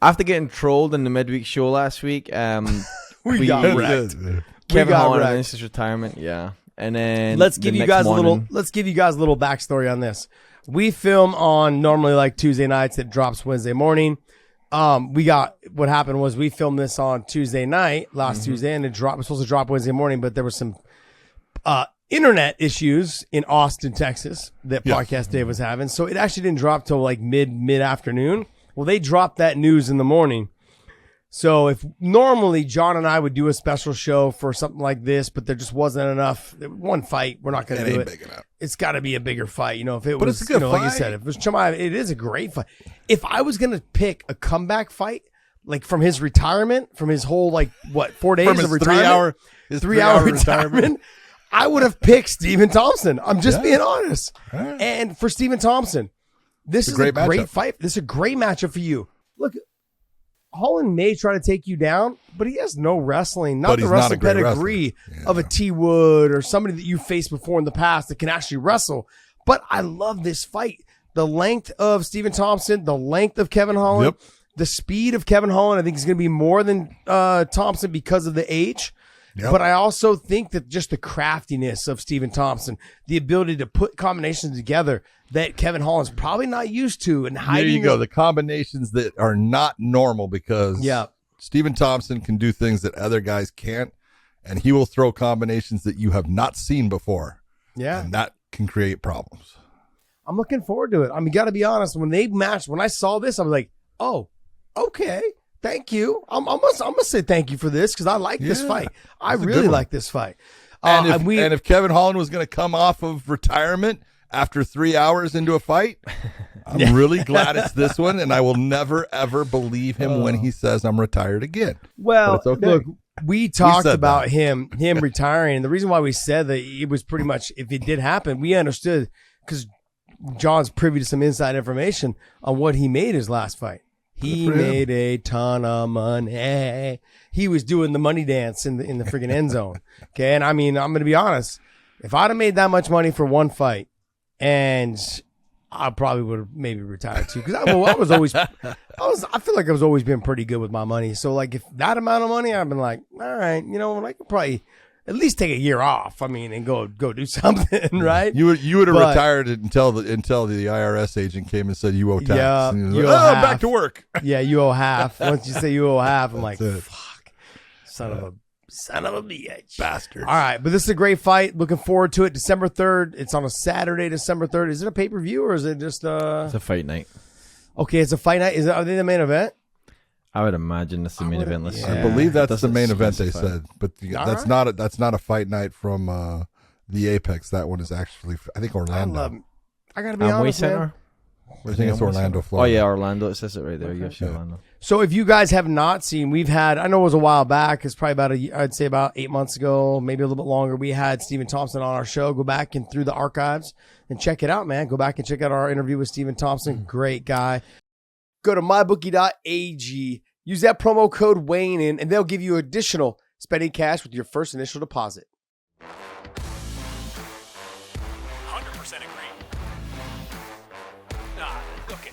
after getting trolled in the midweek show last week, we got wrecked. Kevin Holland announced his retirement. Yeah, and then let's give you guys a little backstory on this. We film on normally like Tuesday nights. It drops Wednesday morning. What happened was we filmed this on Tuesday night, last Tuesday, and it was supposed to drop Wednesday morning, but there was some internet issues in Austin, Texas that Podcast Dave was having. So it actually didn't drop till like mid-afternoon. Well, they dropped that news in the morning. So if normally John and I would do a special show for something like this, but there just wasn't enough. One fight, we're not going to do it. Big enough. It's got to be a bigger fight. If it was, it's a good fight. Like you said, if it was Chimaev, it is a great fight. If I was going to pick a comeback fight, like from his retirement, from his whole 4 days of retirement, three-hour retirement, I would have picked Stephen Thompson. I'm just being honest. Right. And for Stephen Thompson, this is a great fight. This is a great matchup for you. Look, Holland may try to take you down, but he has no wrestling, not the wrestling pedigree of a T. Wood or somebody that you faced before in the past that can actually wrestle. But I love this fight. The length of Stephen Thompson, the length of Kevin Holland, the speed of Kevin Holland, I think is going to be more than Thompson because of the age. Yep. But I also think that just the craftiness of Stephen Thompson, the ability to put combinations together that Kevin Holland's probably not used to, and hiding. There you go. The combinations that are not normal because Stephen Thompson can do things that other guys can't, and he will throw combinations that you have not seen before. Yeah. And that can create problems. I'm looking forward to it. I mean, got to be honest. When they matched, when I saw this, I was like, oh, okay. Thank you. I'm gonna say thank you for this because I like this fight. I really like this fight. And if Kevin Holland was going to come off of retirement after 3 hours into a fight, I'm really glad it's this one, and I will never ever believe him when he says I'm retired again. Well, look, we talked about him retiring, and the reason why we said that it was pretty much if it did happen, we understood because John's privy to some inside information on what he made his last fight. He made a ton of money. He was doing the money dance in the freaking end zone. Okay, and I mean, I'm going to be honest. If I'd have made that much money for one fight, and I probably would have maybe retired too, because I feel like I was always been pretty good with my money. So like, if that amount of money, I've been like, all right, I could probably at least take a year off. I mean, and go do something, right? You would have retired until the IRS agent came and said you owe tax. Yeah, you owe back to work. Yeah, you owe half. Once you say you owe half, I'm like, fuck, son of a bitch, bastard. All right, but this is a great fight. Looking forward to it. December 3rd. It's on a Saturday, December 3rd. Is it a pay-per-view or is it just It's a fight night. Okay, it's a fight night. Are they the main event? I would imagine that's the main event. I believe that's the main event they said, but that's not a fight night from the Apex. That one is actually, I think, Orlando. I gotta be honest, man. I think it's Orlando, Florida. Oh yeah, Orlando. It says it right there. UFC Orlando. So if you guys have not seen, I know it was a while back. It's probably I'd say about 8 months ago, maybe a little bit longer. We had Stephen Thompson on our show. Go back and through the archives and check it out, man. Go back and check out our interview with Stephen Thompson. Great guy. Go to mybookie.ag. Use that promo code Wayne and they'll give you additional spending cash with your first initial deposit. 100% agree. Okay.